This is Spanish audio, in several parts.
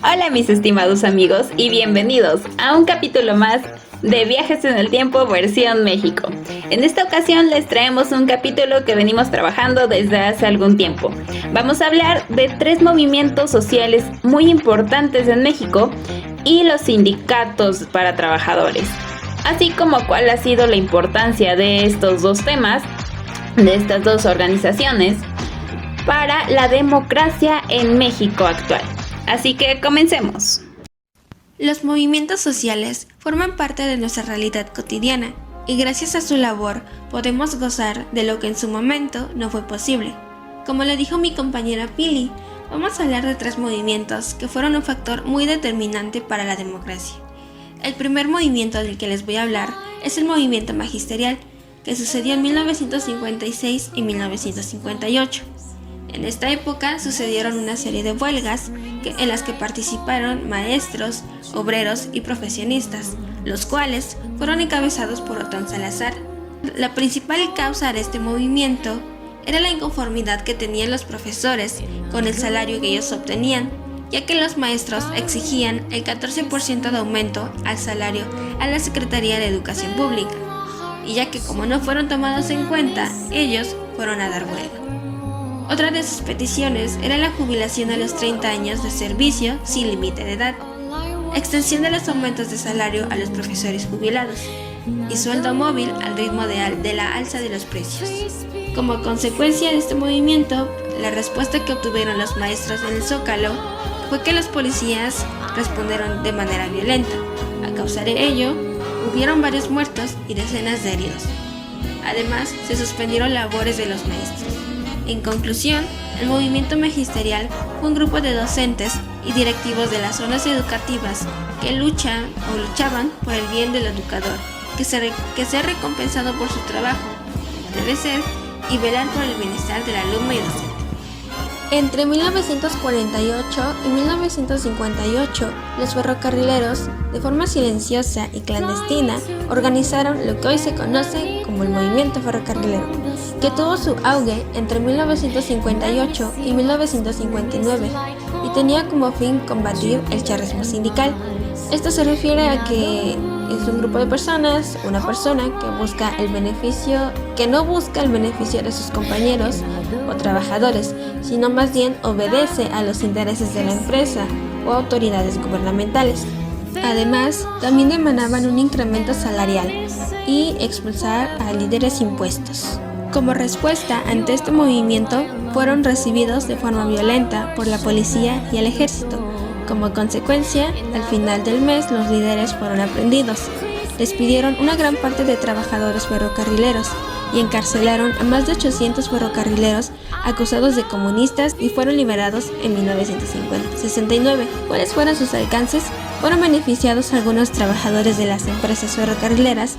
Hola mis estimados amigos y bienvenidos a un capítulo más de Viajes en el Tiempo versión México. En esta ocasión les traemos un capítulo que venimos trabajando desde hace algún tiempo. Vamos a hablar de 3 movimientos sociales muy importantes en México y los sindicatos para trabajadores, así como cuál ha sido la importancia de estos dos temas, de estas dos organizaciones, para la democracia en México actual. Así que comencemos. Los movimientos sociales forman parte de nuestra realidad cotidiana y gracias a su labor podemos gozar de lo que en su momento no fue posible. Como le dijo mi compañera Pili, vamos a hablar de 3 movimientos que fueron un factor muy determinante para la democracia. El primer movimiento del que les voy a hablar es el movimiento magisterial, que sucedió en 1956 y 1958. En esta época sucedieron una serie de huelgas en las que participaron maestros, obreros y profesionistas, los cuales fueron encabezados por Otón Salazar. La principal causa de este movimiento era la inconformidad que tenían los profesores con el salario que ellos obtenían, ya que los maestros exigían el 14% de aumento al salario a la Secretaría de Educación Pública, y ya que como no fueron tomados en cuenta, ellos fueron a dar huelga. Otra de sus peticiones era la jubilación a los 30 años de servicio sin límite de edad, extensión de los aumentos de salario a los profesores jubilados y sueldo móvil al ritmo de la alza de los precios. Como consecuencia de este movimiento, la respuesta que obtuvieron los maestros en el Zócalo fue que los policías respondieron de manera violenta. A causa de ello, hubieron varios muertos y decenas de heridos. Además, se suspendieron labores de los maestros. En conclusión, el movimiento magisterial fue un grupo de docentes y directivos de las zonas educativas que luchaban por el bien del educador, que sea recompensado por su trabajo, debe ser, y velar por el bienestar del alumno y docente. Entre 1948 y 1958, los ferrocarrileros, de forma silenciosa y clandestina, organizaron lo que hoy se conoce como el movimiento ferrocarrilero, que tuvo su auge entre 1958 y 1959 y tenía como fin combatir el charrismo sindical. Esto se refiere a que es un grupo de personas, una persona que no busca el beneficio de sus compañeros o trabajadores, sino más bien obedece a los intereses de la empresa o autoridades gubernamentales. Además, también demanaban un incremento salarial y expulsar a líderes impuestos. Como respuesta ante este movimiento, fueron recibidos de forma violenta por la policía y el ejército. Como consecuencia, al final del mes los líderes fueron aprehendidos. Despidieron una gran parte de trabajadores ferrocarrileros y encarcelaron a más de 800 ferrocarrileros acusados de comunistas y fueron liberados en 1969. ¿Cuáles fueron sus alcances? Fueron beneficiados algunos trabajadores de las empresas ferrocarrileras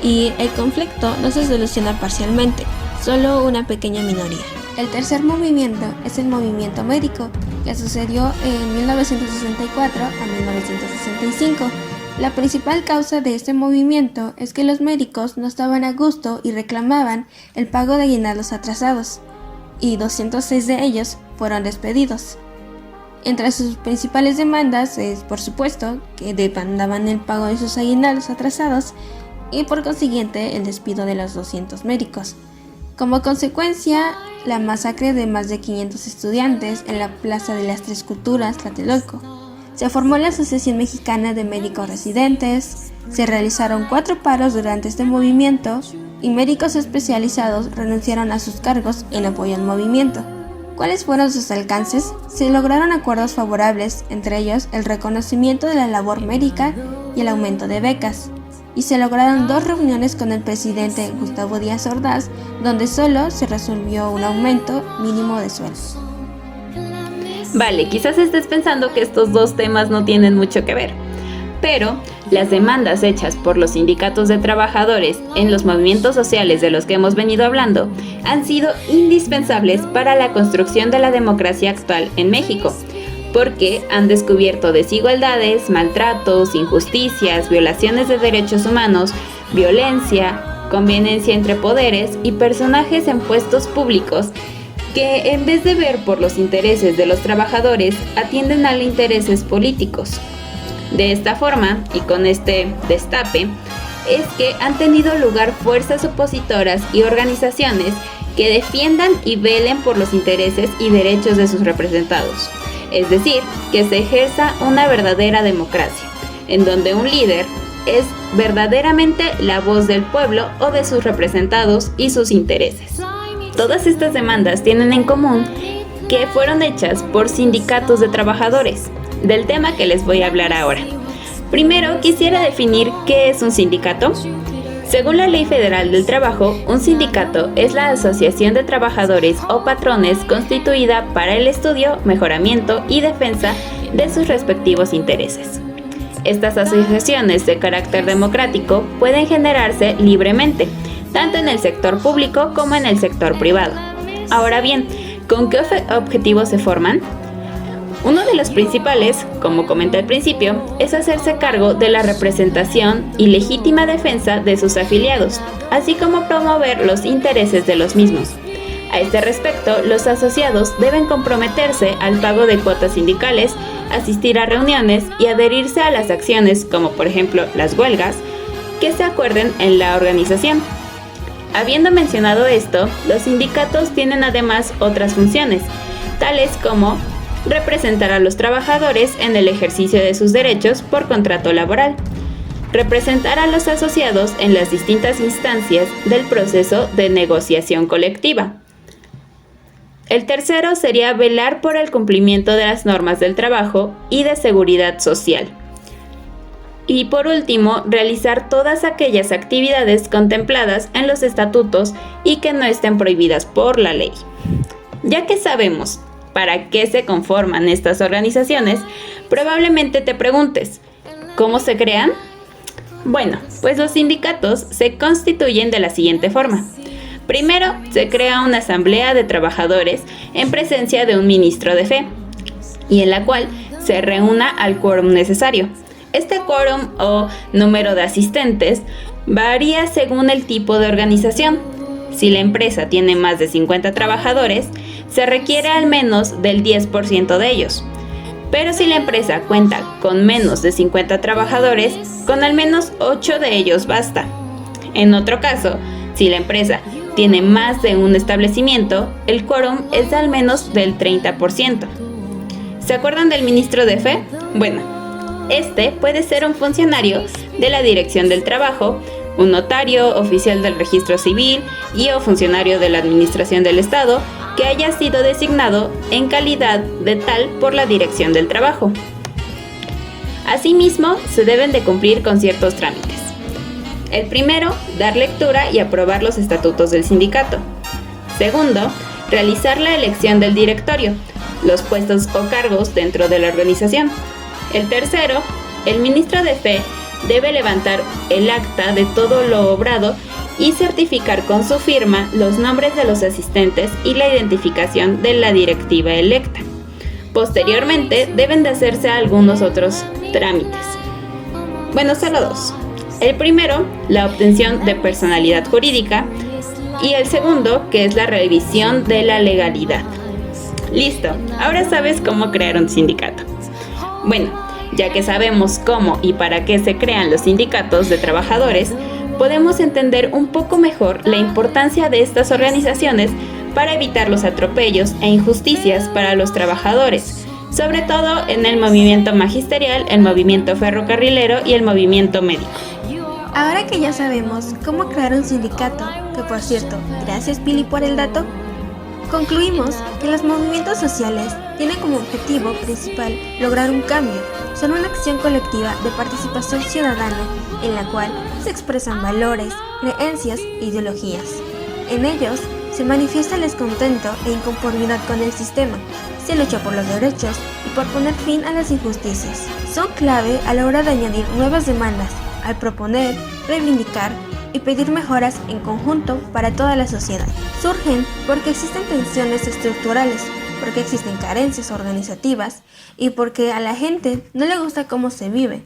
y el conflicto no se soluciona parcialmente, solo una pequeña minoría. El tercer movimiento es el movimiento médico, que sucedió en 1964 a 1965. La principal causa de este movimiento es que los médicos no estaban a gusto y reclamaban el pago de aguinaldos atrasados, y 206 de ellos fueron despedidos. Entre sus principales demandas es, por supuesto, que demandaban el pago de sus aguinaldos atrasados y por consiguiente el despido de los 200 médicos. Como consecuencia, la masacre de más de 500 estudiantes en la Plaza de las Tres Culturas, Tlatelolco. Se formó la Asociación Mexicana de Médicos Residentes, se realizaron 4 paros durante este movimiento y médicos especializados renunciaron a sus cargos en apoyo al movimiento. ¿Cuáles fueron sus alcances? Se lograron acuerdos favorables, entre ellos el reconocimiento de la labor médica y el aumento de becas. Y se lograron 2 reuniones con el presidente Gustavo Díaz Ordaz, donde solo se resolvió un aumento mínimo de sueldos. Vale, quizás estés pensando que estos dos temas no tienen mucho que ver, pero las demandas hechas por los sindicatos de trabajadores en los movimientos sociales de los que hemos venido hablando han sido indispensables para la construcción de la democracia actual en México, porque han descubierto desigualdades, maltratos, injusticias, violaciones de derechos humanos, violencia, conveniencia entre poderes y personajes en puestos públicos que en vez de ver por los intereses de los trabajadores, atienden a los intereses políticos. De esta forma, y con este destape, es que han tenido lugar fuerzas opositoras y organizaciones que defiendan y velen por los intereses y derechos de sus representados. Es decir, que se ejerza una verdadera democracia, en donde un líder es verdaderamente la voz del pueblo o de sus representados y sus intereses. Todas estas demandas tienen en común que fueron hechas por sindicatos de trabajadores, del tema que les voy a hablar ahora. Primero, quisiera definir qué es un sindicato. Según la Ley Federal del Trabajo, un sindicato es la asociación de trabajadores o patrones constituida para el estudio, mejoramiento y defensa de sus respectivos intereses. Estas asociaciones de carácter democrático pueden generarse libremente, tanto en el sector público como en el sector privado. Ahora bien, ¿con qué objetivos se forman? Uno de los principales, como comenté al principio, es hacerse cargo de la representación y legítima defensa de sus afiliados, así como promover los intereses de los mismos. A este respecto, los asociados deben comprometerse al pago de cuotas sindicales, asistir a reuniones y adherirse a las acciones, como por ejemplo las huelgas, que se acuerden en la organización. Habiendo mencionado esto, los sindicatos tienen además otras funciones, tales como representar a los trabajadores en el ejercicio de sus derechos por contrato laboral, representar a los asociados en las distintas instancias del proceso de negociación colectiva. El tercero sería velar por el cumplimiento de las normas del trabajo y de seguridad social. Y por último, realizar todas aquellas actividades contempladas en los estatutos y que no estén prohibidas por la ley. Ya que sabemos para qué se conforman estas organizaciones, probablemente te preguntes, ¿cómo se crean? Bueno, pues los sindicatos se constituyen de la siguiente forma. Primero, se crea una asamblea de trabajadores en presencia de un ministro de fe, y en la cual se reúna al quórum necesario. Este quórum o número de asistentes varía según el tipo de organización. Si la empresa tiene más de 50 trabajadores, se requiere al menos del 10% de ellos. Pero si la empresa cuenta con menos de 50 trabajadores, con al menos 8 de ellos basta. En otro caso, si la empresa tiene más de un establecimiento, el quórum es de al menos del 30%. ¿Se acuerdan del ministro de fe? Bueno, este puede ser un funcionario de la Dirección del Trabajo, un notario, oficial del registro civil o funcionario de la Administración del Estado que haya sido designado en calidad de tal por la Dirección del Trabajo. Asimismo, se deben de cumplir con ciertos trámites. El primero, dar lectura y aprobar los estatutos del sindicato. Segundo, realizar la elección del directorio, los puestos o cargos dentro de la organización. El tercero, el ministro de fe debe levantar el acta de todo lo obrado y certificar con su firma los nombres de los asistentes y la identificación de la directiva electa. Posteriormente, deben de hacerse algunos otros trámites. Bueno, solo dos. El primero, la obtención de personalidad jurídica, y el segundo, que es la revisión de la legalidad. Listo, ahora sabes cómo crear un sindicato. Bueno, ya que sabemos cómo y para qué se crean los sindicatos de trabajadores, podemos entender un poco mejor la importancia de estas organizaciones para evitar los atropellos e injusticias para los trabajadores, sobre todo en el movimiento magisterial, el movimiento ferrocarrilero y el movimiento médico. Ahora que ya sabemos cómo crear un sindicato, que por cierto, gracias Pili por el dato, concluimos que los movimientos sociales tienen como objetivo principal lograr un cambio. Son una acción colectiva de participación ciudadana en la cual se expresan valores, creencias e ideologías. En ellos se manifiesta el descontento e inconformidad con el sistema, se lucha por los derechos y por poner fin a las injusticias. Son clave a la hora de añadir nuevas demandas, al proponer, reivindicar y pedir mejoras en conjunto para toda la sociedad. Surgen porque existen tensiones estructurales, porque existen carencias organizativas y porque a la gente no le gusta cómo se vive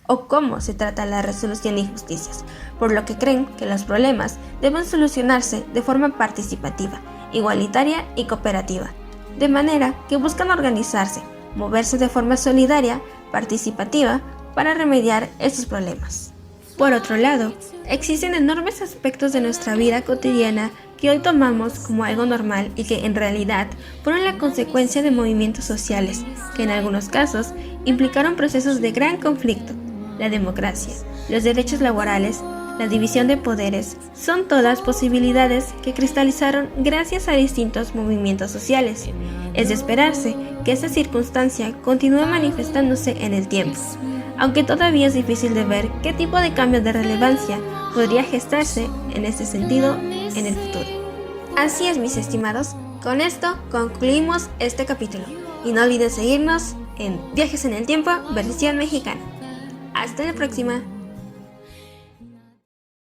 o cómo se trata la resolución de injusticias, por lo que creen que los problemas deben solucionarse de forma participativa igualitaria y cooperativa, de manera que buscan organizarse, moverse de forma solidaria, participativa, para remediar estos problemas. Por otro lado, existen enormes aspectos de nuestra vida cotidiana que hoy tomamos como algo normal y que en realidad fueron la consecuencia de movimientos sociales que en algunos casos implicaron procesos de gran conflicto. La democracia, los derechos laborales, la división de poderes, son todas posibilidades que cristalizaron gracias a distintos movimientos sociales. Es de esperarse que esta circunstancia continúe manifestándose en el tiempo, aunque todavía es difícil de ver qué tipo de cambio de relevancia podría gestarse en este sentido en el futuro. Así es, mis estimados, con esto concluimos este capítulo y no olviden seguirnos en Viajes en el Tiempo versión mexicana. Hasta la próxima.